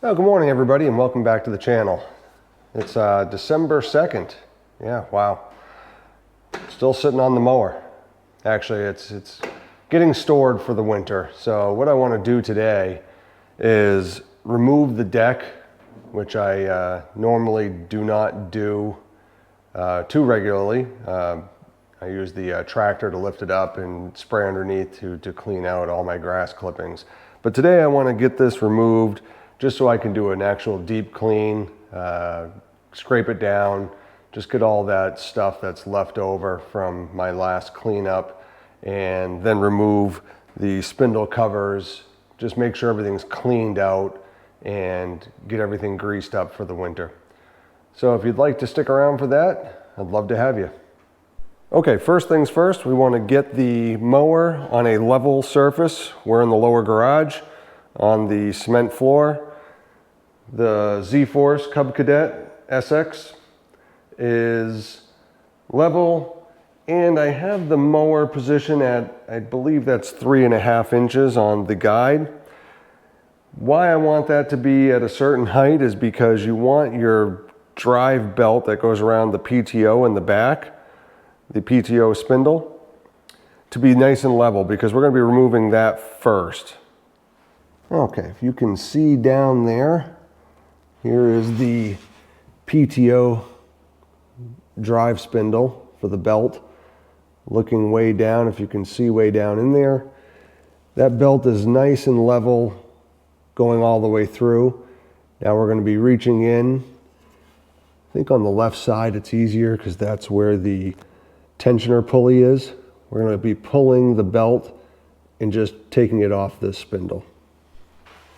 Oh, good morning everybody and welcome back to the channel. It's December 2nd. Yeah, wow. Still sitting on the mower. Actually, it's getting stored for the winter. So what I want to do today is remove the deck, which I normally do not do too regularly. I use the tractor to lift it up and spray underneath to clean out all my grass clippings. But today I want to get this removed just so I can do an actual deep clean, scrape it down, just get all that stuff that's left over from my last cleanup, and then remove the spindle covers, just make sure everything's cleaned out and get everything greased up for the winter. So if you'd like to stick around for that, I'd love to have you. Okay, first things first, we want to get the mower on a level surface. We're in the lower garage on the cement floor. The Z-Force Cub Cadet SX is level, and I have the mower position at, I believe that's 3.5 inches on the guide. Why I want that to be at a certain height is because you want your drive belt that goes around the PTO in the back, the PTO spindle, to be nice and level, because we're going to be removing that first. Okay, if you can see down there, here is the PTO drive spindle for the belt. Looking way down, if you can see way down in there, that belt is nice and level going all the way through. Now we're going to be reaching in. I think on the left side it's easier because that's where the tensioner pulley is. We're going to be pulling the belt and just taking it off this spindle.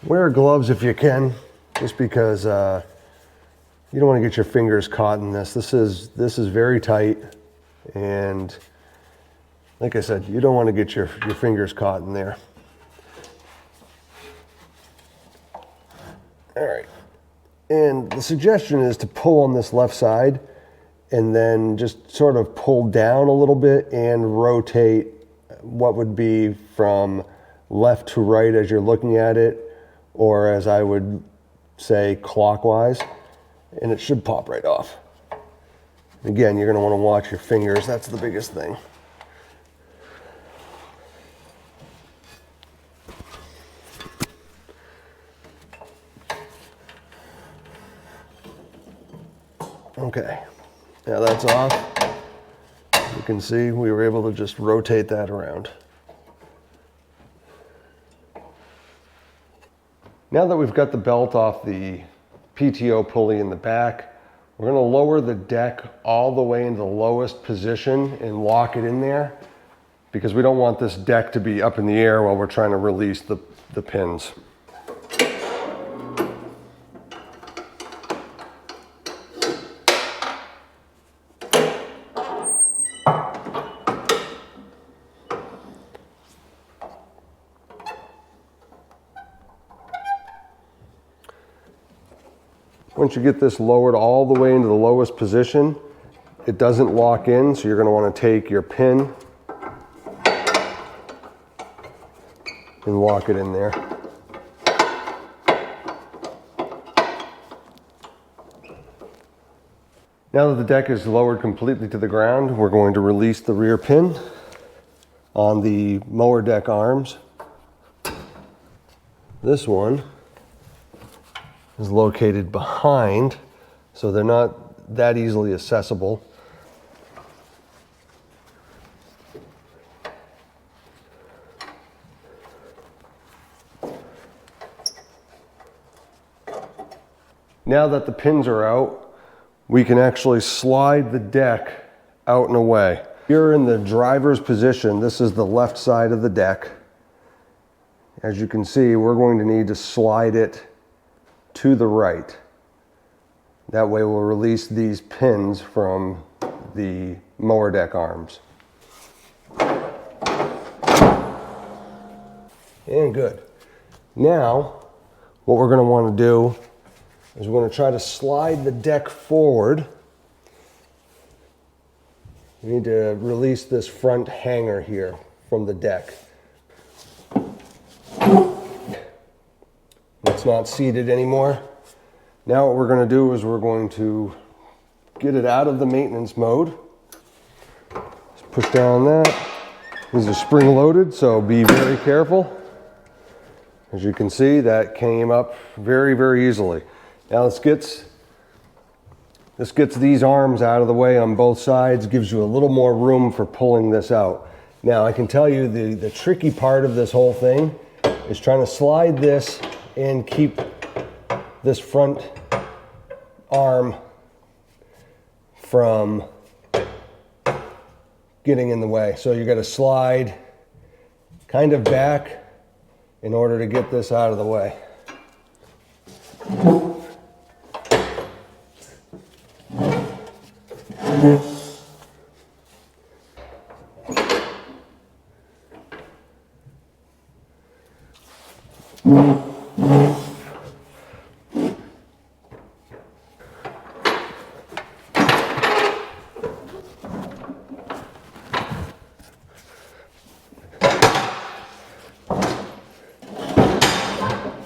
Wear gloves if you can, just because you don't want to get your fingers caught in this. This is very tight, and like I said, you don't want to get your fingers caught in there. All right, and the suggestion is to pull on this left side and then just sort of pull down a little bit and rotate what would be from left to right as you're looking at it, or as I would say, clockwise, and it should pop right off. Again, you're going to want to watch your fingers. That's the biggest thing. Okay, now that's off. You can see we were able to just rotate that around. Now that we've got the belt off the PTO pulley in the back, we're going to lower the deck all the way into the lowest position and lock it in there, because we don't want this deck to be up in the air while we're trying to release the pins. Once you get this lowered all the way into the lowest position, it doesn't lock in, so you're going to want to take your pin and lock it in there. Now that the deck is lowered completely to the ground, we're going to release the rear pin on the mower deck arms. This one is located behind, so they're not that easily accessible. Now that the pins are out, we can actually slide the deck out and away. You're in the driver's position. This is the left side of the deck. As you can see, we're going to need to slide it to the right. That way we'll release these pins from the mower deck arms. And good. Now, what we're going to want to do is we're going to try to slide the deck forward. We need to release this front hanger here from the deck. Let's not seated anymore. Now what we're going to do is we're going to get it out of the maintenance mode. Just push down that. These are spring loaded, so be very careful. As you can see, that came up very, very easily. Now this gets these arms out of the way on both sides, gives you a little more room for pulling this out. Now I can tell you the tricky part of this whole thing is trying to slide this and keep this front arm from getting in the way. So you got to slide kind of back in order to get this out of the way.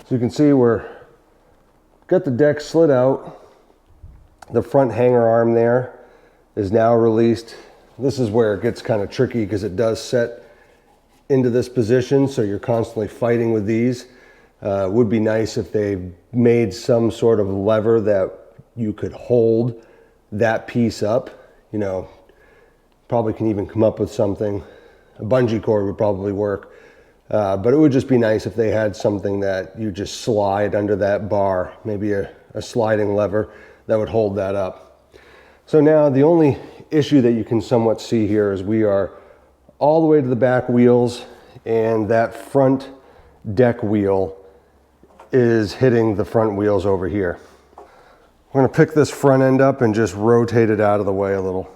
So you can see we're got the deck slid out. The front hanger arm there is now released. This is where it gets kind of tricky because it does set into this position, so you're constantly fighting with these. Would be nice if they made some sort of lever that you could hold that piece up. You know, probably can even come up with something. A bungee cord would probably work. But it would just be nice if they had something that you just slide under that bar, maybe a sliding lever that would hold that up. So now the only issue that you can somewhat see here is we are all the way to the back wheels, and that front deck wheel is hitting the front wheels over here. We're going to pick this front end up and just rotate it out of the way a little.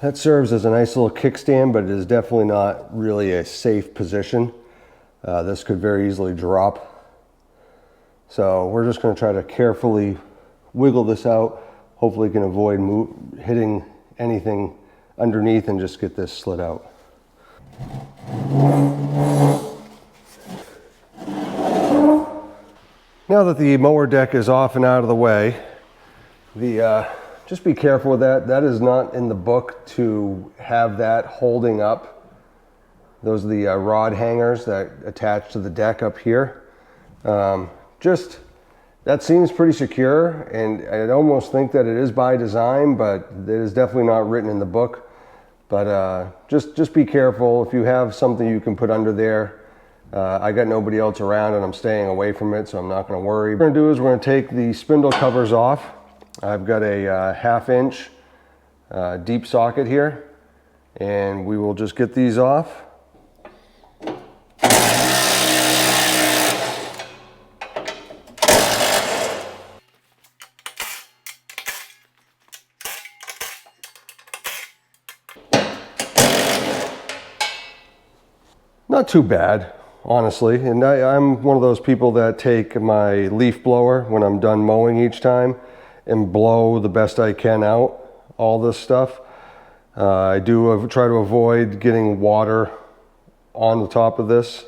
That serves as a nice little kickstand, but it is definitely not really a safe position. This could very easily drop. So we're just going to try to carefully wiggle this out. Hopefully can avoid hitting anything underneath and just get this slid out. Now that the mower deck is off and out of the way, just be careful with that. That is not in the book to have that holding up. Those are the rod hangers that attach to the deck up here. That seems pretty secure, and I'd almost think that it is by design, but it is definitely not written in the book. But just be careful. If you have something you can put under there, I got nobody else around and I'm staying away from it, so I'm not going to worry. What we're going to do is we're going to take the spindle covers off. I've got a 1/2 inch deep socket here, and we will just get these off. Not too bad, honestly. And I'm one of those people that take my leaf blower when I'm done mowing each time and blow the best I can out all this stuff. I do try to avoid getting water on the top of this.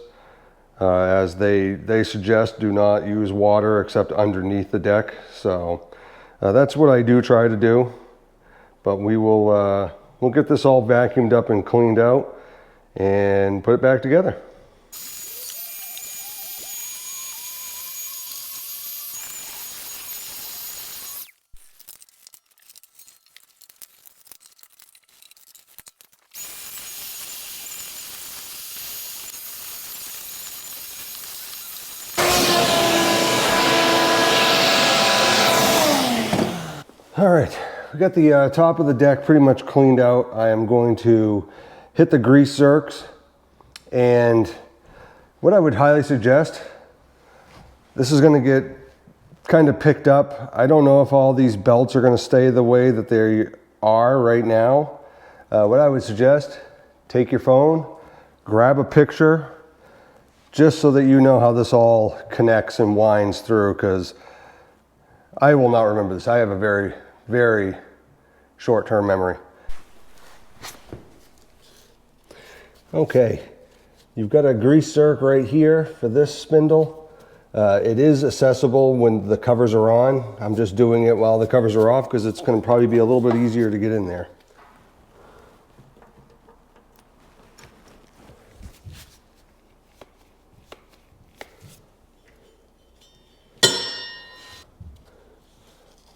As they suggest, do not use water except underneath the deck. So that's what I do try to do. But we'll get this all vacuumed up and cleaned out and put it back together. All right, we got the top of the deck pretty much cleaned out. I am going to hit the grease zerks, and what I would highly suggest, this is going to get kind of picked up. I don't know if all these belts are going to stay the way that they are right now. What I would suggest, take your phone, grab a picture, just so that you know how this all connects and winds through, because I will not remember this. I have a very, very short-term memory. Okay, you've got a grease zerk right here for this spindle. It is accessible when the covers are on. I'm just doing it while the covers are off because it's going to probably be a little bit easier to get in there.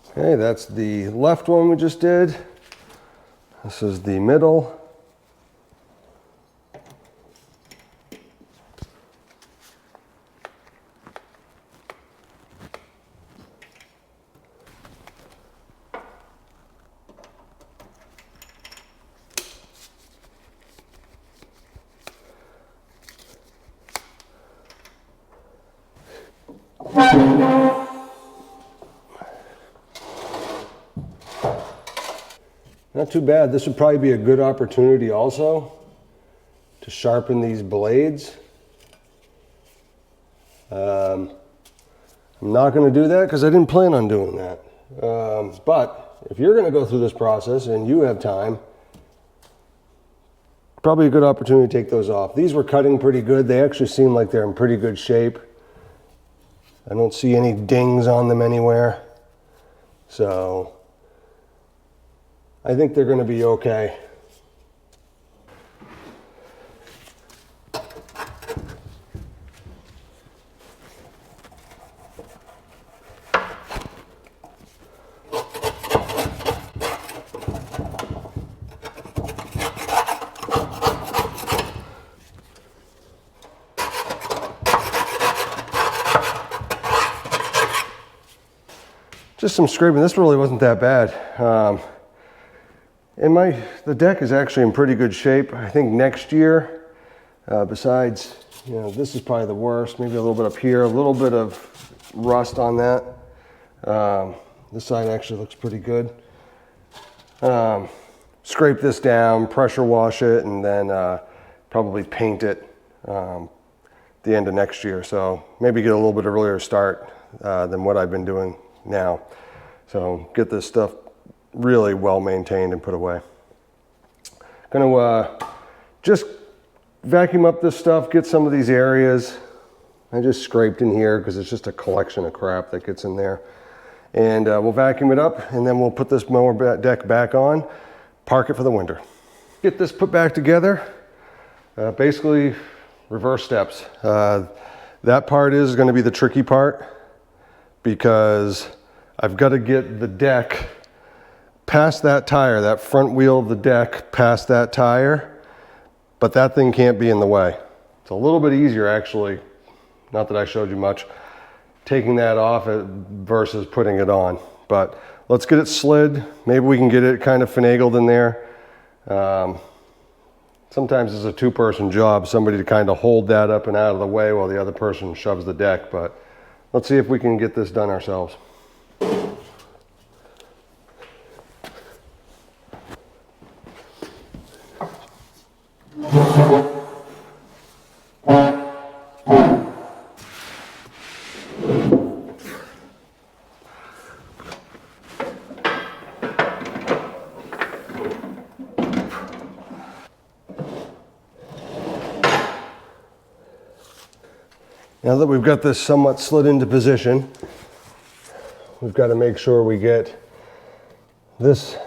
Okay, that's the left one we just did. This is the middle. Not too bad. This would probably be a good opportunity also to sharpen these blades. I'm not going to do that because I didn't plan on doing that. But if you're going to go through this process and you have time, probably a good opportunity to take those off. These were cutting pretty good. They actually seem like they're in pretty good shape. I don't see any dings on them anywhere. So I think they're going to be okay. Just some scraping. This really wasn't that bad. The deck is actually in pretty good shape. I think next year, besides, this is probably the worst. Maybe a little bit up here, a little bit of rust on that. This side actually looks pretty good. Scrape this down, pressure wash it, and then probably paint it the end of next year. So maybe get a little bit earlier start than what I've been doing now. So get this stuff really well maintained and put away. Gonna just vacuum up this stuff, get some of these areas. I just scraped in here because it's just a collection of crap that gets in there. And we'll vacuum it up and then we'll put this mower deck back on, park it for the winter. Get this put back together. Basically reverse steps. That part is going to be the tricky part because I've got to get the deck past that tire, that front wheel of the deck past that tire, but that thing can't be in the way. It's a little bit easier actually, not that I showed you much, taking that off versus putting it on. But let's get it slid. Maybe we can get it kind of finagled in there. Sometimes it's a two-person job, somebody to kind of hold that up and out of the way while the other person shoves the deck, but let's see if we can get this done ourselves. Now that we've got this somewhat slid into position, we've got to make sure we get this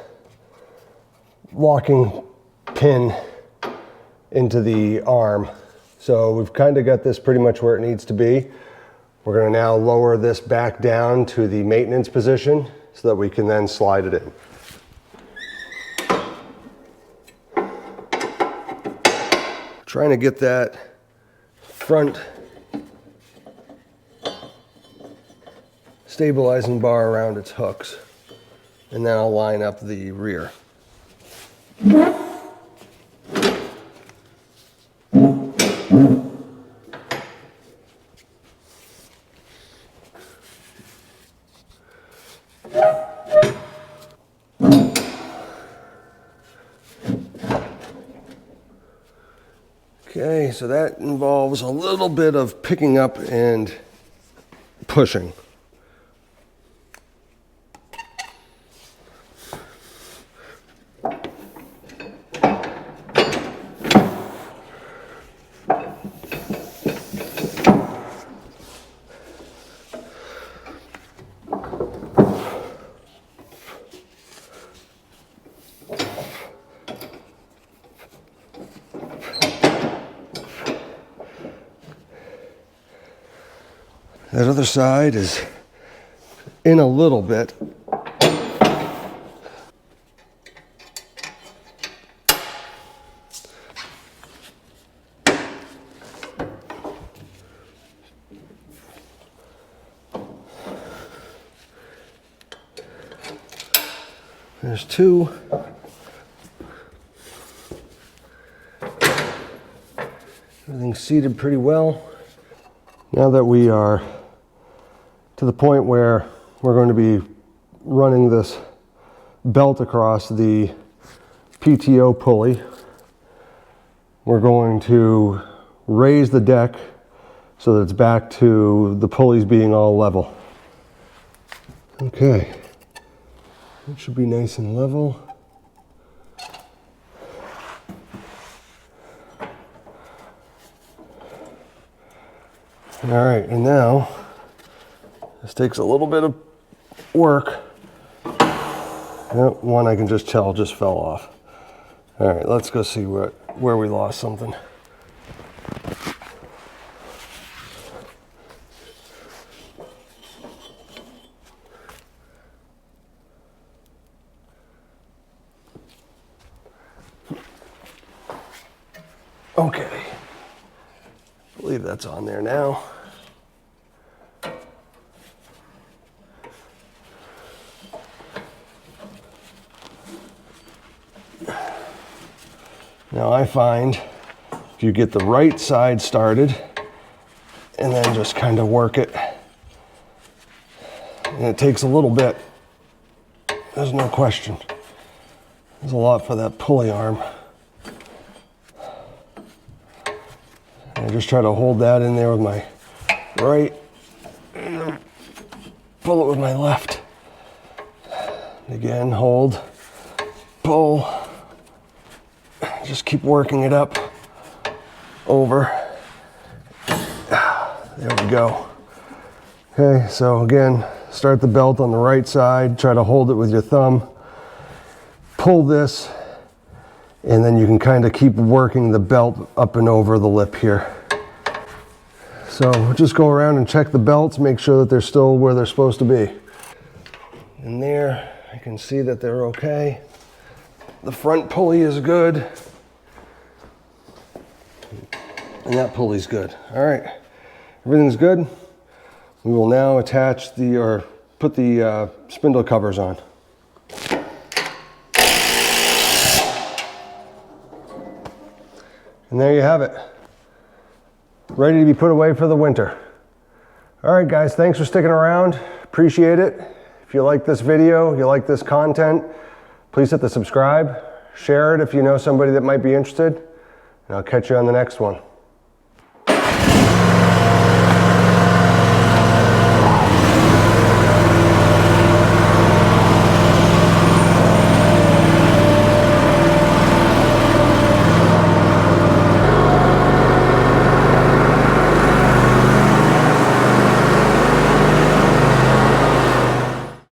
locking pin into the arm. So we've kind of got this pretty much where it needs to be. We're going to now lower this back down to the maintenance position so that we can then slide it in. Trying to get that front stabilizing bar around its hooks, and then I'll line up the rear. Okay, so that involves a little bit of picking up and pushing. That other side is in a little bit. There's two. Everything's seated pretty well. Now that we are to the point where we're going to be running this belt across the PTO pulley, we're going to raise the deck so that it's back to the pulleys being all level. Okay, it should be nice and level. All right, and now this takes a little bit of work. Yep, one I can just tell just fell off. All right, let's go see where we lost something. Okay, I believe that's on there now. Now I find if you get the right side started and then just kind of work it, and it takes a little bit, there's no question. There's a lot for that pulley arm. I just try to hold that in there with my right, and pull it with my left. Again, hold, pull. Just keep working it up, over. There we go. Okay, so again, start the belt on the right side, try to hold it with your thumb, pull this, and then you can kind of keep working the belt up and over the lip here. So just go around and check the belts, make sure that they're still where they're supposed to be. And there, I can see that they're okay. The front pulley is good. And that pulley's good. All right, everything's good. We will now attach put the spindle covers on. And there you have it. Ready to be put away for the winter. All right, guys, thanks for sticking around. Appreciate it. If you like this video, you like this content, please hit the subscribe. Share it if you know somebody that might be interested. And I'll catch you on the next one.